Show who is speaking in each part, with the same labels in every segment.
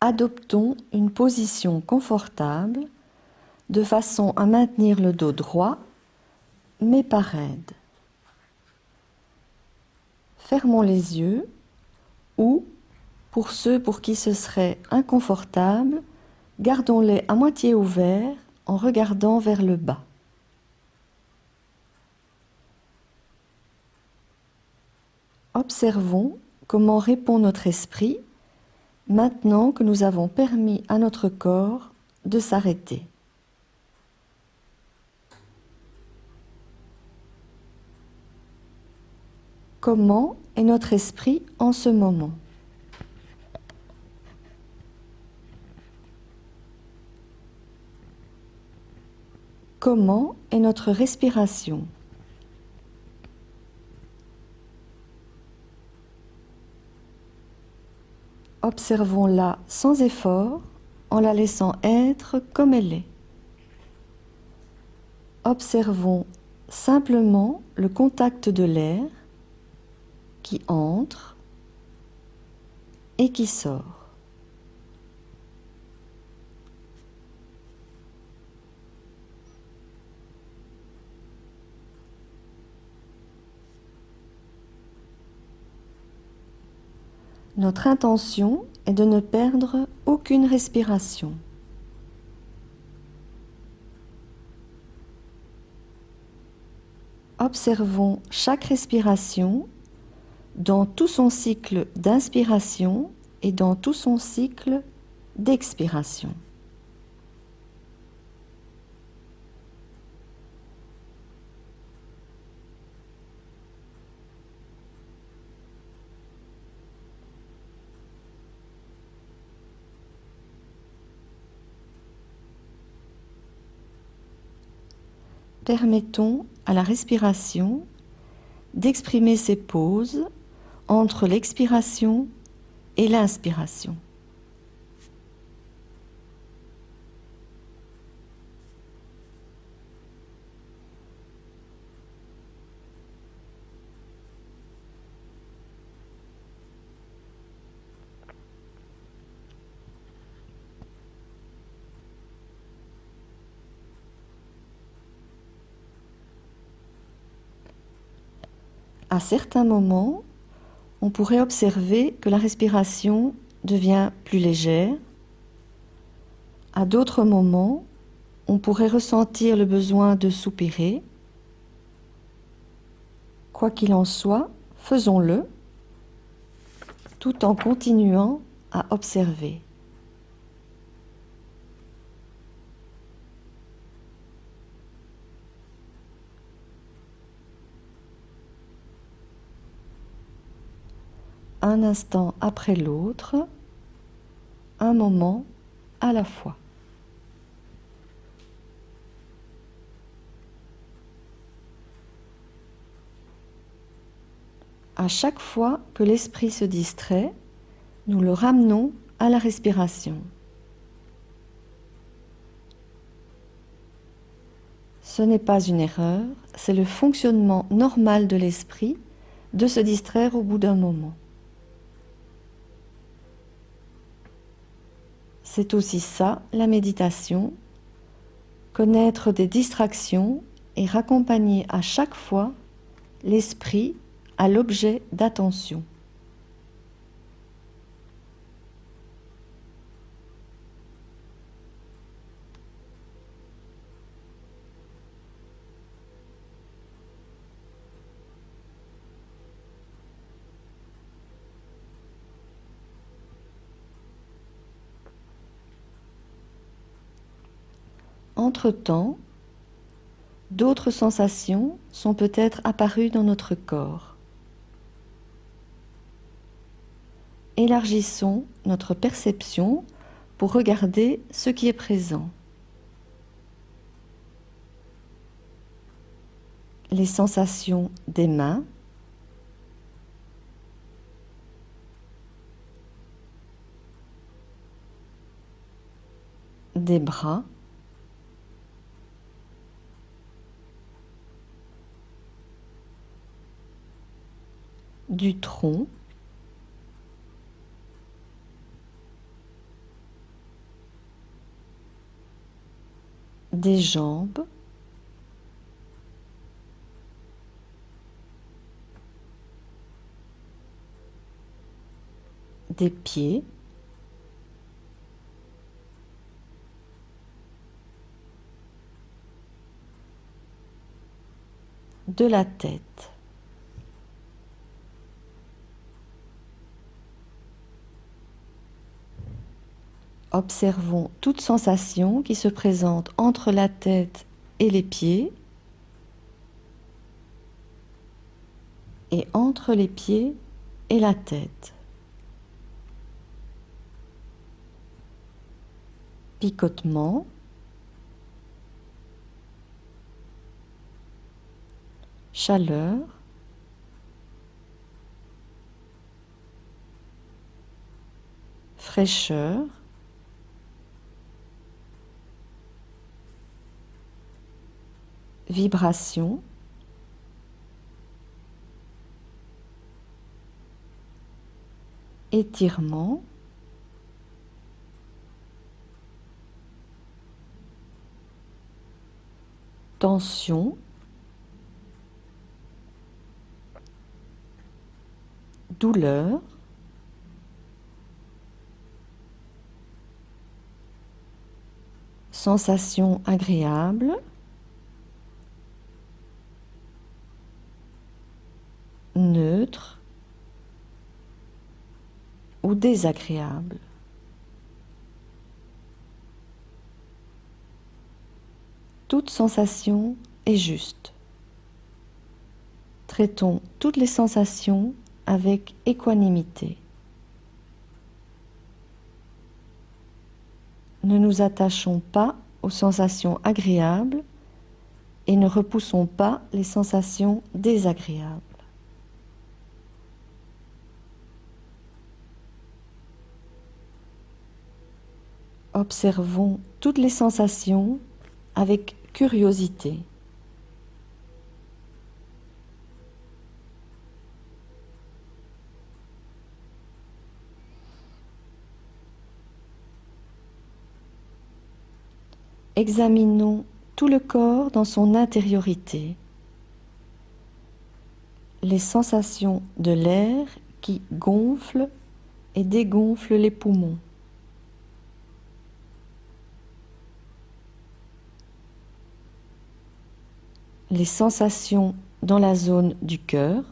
Speaker 1: adoptons une position confortable de façon à maintenir le dos droit, mais pas raide. Fermons les yeux ou, pour ceux pour qui ce serait inconfortable, gardons-les à moitié ouverts en regardant vers le bas. Observons comment répond notre esprit maintenant que nous avons permis à notre corps de s'arrêter. Comment est notre esprit en ce moment? Comment est notre respiration? Observons-la sans effort, en la laissant être comme elle est. Observons simplement le contact de l'air qui entre et qui sort. Notre intention est de ne perdre aucune respiration. Observons chaque respiration dans tout son cycle d'inspiration et dans tout son cycle d'expiration. Permettons à la respiration d'exprimer ses pauses entre l'expiration et l'inspiration. À certains moments, on pourrait observer que la respiration devient plus légère. À d'autres moments, on pourrait ressentir le besoin de soupirer. Quoi qu'il en soit, faisons-le tout en continuant à observer. Un instant après l'autre, un moment à la fois. À chaque fois que l'esprit se distrait, nous le ramenons à la respiration. Ce n'est pas une erreur, c'est le fonctionnement normal de l'esprit de se distraire au bout d'un moment. C'est aussi ça, la méditation, connaître des distractions et raccompagner à chaque fois l'esprit à l'objet d'attention. Entre-temps, d'autres sensations sont peut-être apparues dans notre corps. Élargissons notre perception pour regarder ce qui est présent. Les sensations des mains, des bras, du tronc, des jambes, des pieds, de la tête. Observons toute sensation qui se présente entre la tête et les pieds et entre les pieds et la tête. Picotement, chaleur, fraîcheur, vibration, étirement, tension, douleur, sensation agréable, neutre ou désagréable. Toute sensation est juste. Traitons toutes les sensations avec équanimité. Ne nous attachons pas aux sensations agréables et ne repoussons pas les sensations désagréables. Observons toutes les sensations avec curiosité. Examinons tout le corps dans son intériorité. Les sensations de l'air qui gonfle et dégonfle les poumons. Les sensations dans la zone du cœur.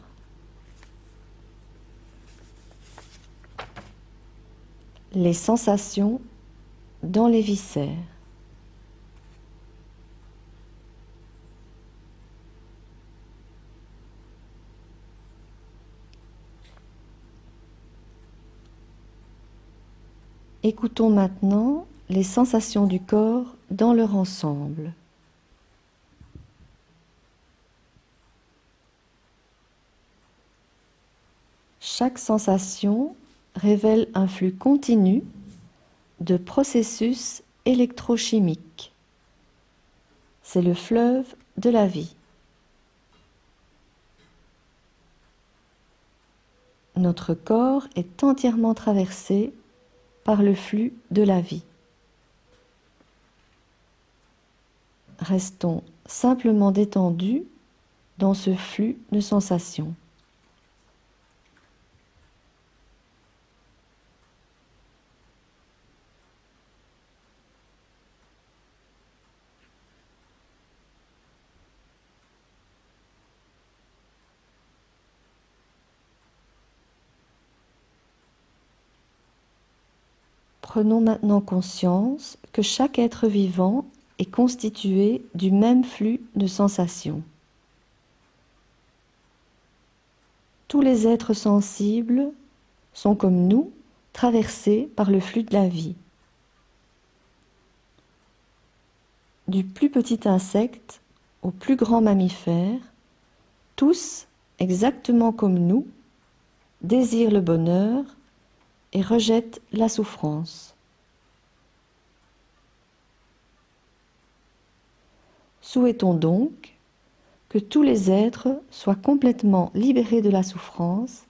Speaker 1: Les sensations dans les viscères. Écoutons maintenant les sensations du corps dans leur ensemble. Chaque sensation révèle un flux continu de processus électrochimiques. C'est le fleuve de la vie. Notre corps est entièrement traversé par le flux de la vie. Restons simplement détendus dans ce flux de sensations. Prenons maintenant conscience que chaque être vivant est constitué du même flux de sensations. Tous les êtres sensibles sont comme nous, traversés par le flux de la vie. Du plus petit insecte au plus grand mammifère, tous, exactement comme nous, désirent le bonheur et rejettent la souffrance. Souhaitons donc que tous les êtres soient complètement libérés de la souffrance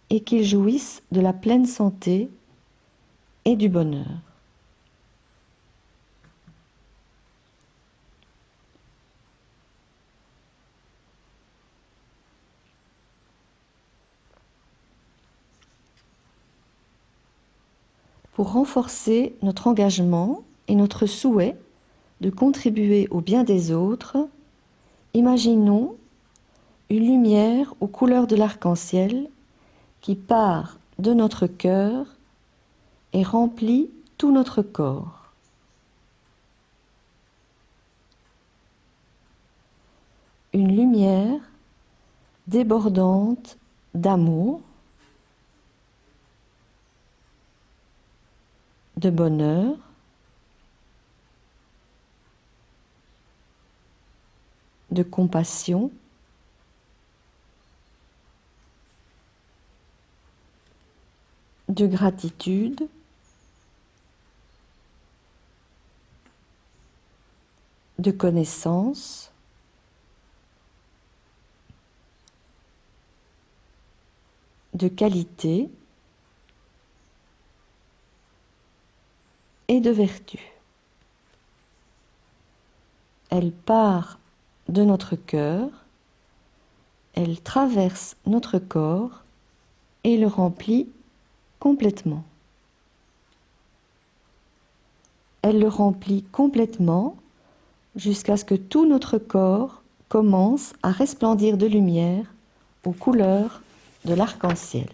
Speaker 1: et qu'ils jouissent de la pleine santé et du bonheur. Pour renforcer notre engagement et notre souhait de contribuer au bien des autres, imaginons une lumière aux couleurs de l'arc-en-ciel qui part de notre cœur et remplit tout notre corps. Une lumière débordante d'amour, de bonheur, de compassion, de gratitude, de connaissance, de qualité et de vertu. Elle part de notre cœur, elle traverse notre corps et le remplit complètement. Elle le remplit complètement jusqu'à ce que tout notre corps commence à resplendir de lumière aux couleurs de l'arc-en-ciel.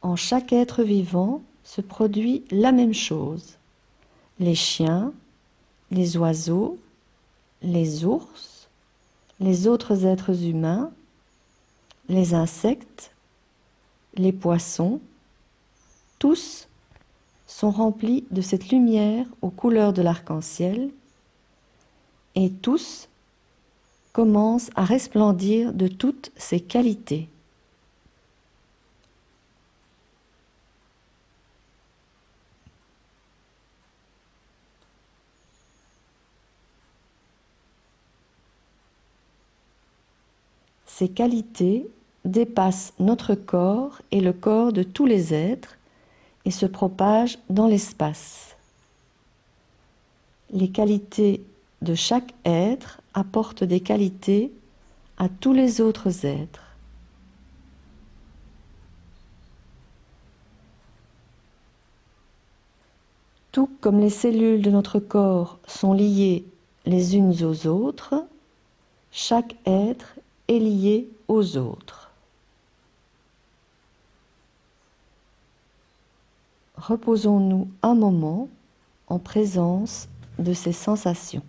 Speaker 1: En chaque être vivant se produit la même chose. Les chiens, les oiseaux, les ours, les autres êtres humains, les insectes, les poissons, tous sont remplis de cette lumière aux couleurs de l'arc-en-ciel et tous commencent à resplendir de toutes ses qualités. Ces qualités dépassent notre corps et le corps de tous les êtres et se propagent dans l'espace. Les qualités de chaque être apportent des qualités à tous les autres êtres. Tout comme les cellules de notre corps sont liées les unes aux autres, chaque être est lié aux autres. Reposons-nous un moment en présence de ces sensations.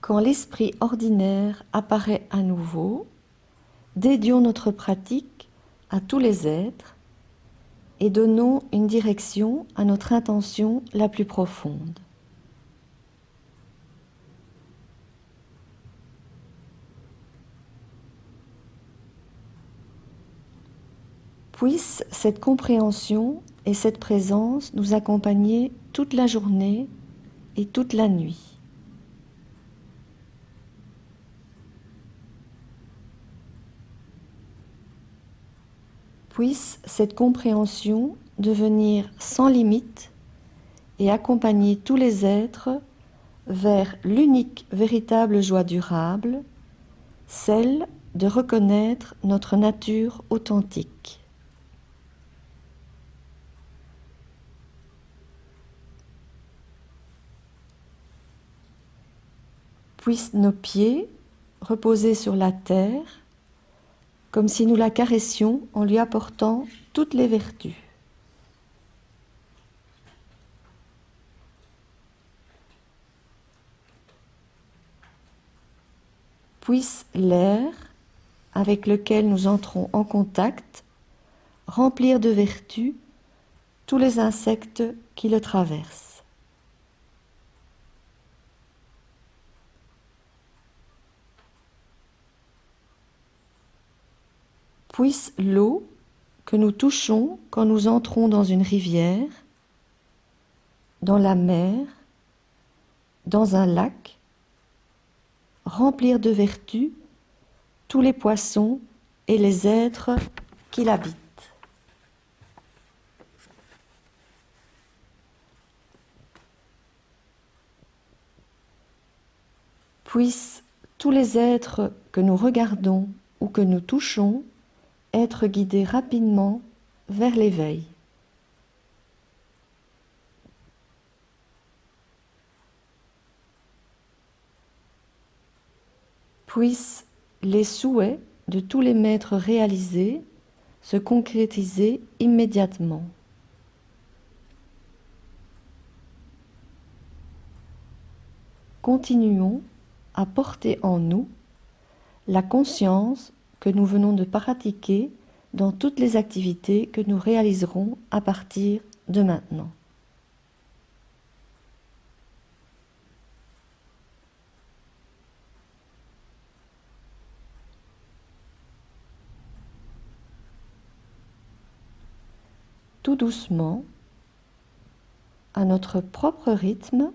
Speaker 1: quand l'esprit ordinaire apparaît à nouveau, dédions notre pratique à tous les êtres et donnons une direction à notre intention la plus profonde. Puisse cette compréhension et cette présence nous accompagner toute la journée et toute la nuit. Puisse cette compréhension devenir sans limite et accompagner tous les êtres vers l'unique véritable joie durable, celle de reconnaître notre nature authentique. Puissent nos pieds reposer sur la terre comme si nous la caressions en lui apportant toutes les vertus. Puisse l'air avec lequel nous entrons en contact remplir de vertus tous les insectes qui le traversent. Puisse l'eau que nous touchons quand nous entrons dans une rivière, dans la mer, dans un lac, remplir de vertus tous les poissons et les êtres qui l'habitent. Puissent tous les êtres que nous regardons ou que nous touchons être guidés rapidement vers l'éveil. Puissent les souhaits de tous les maîtres réalisés se concrétiser immédiatement. Continuons à porter en nous la conscience que nous venons de pratiquer dans toutes les activités que nous réaliserons à partir de maintenant. Tout doucement, à notre propre rythme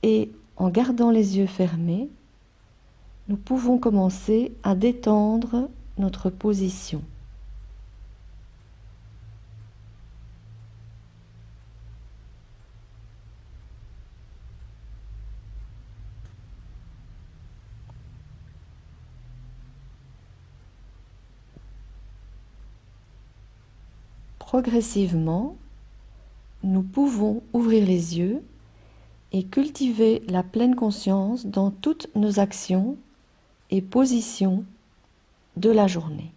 Speaker 1: et en gardant les yeux fermés, nous pouvons commencer à détendre notre position. Progressivement, nous pouvons ouvrir les yeux et cultiver la pleine conscience dans toutes nos actions et positions de la journée.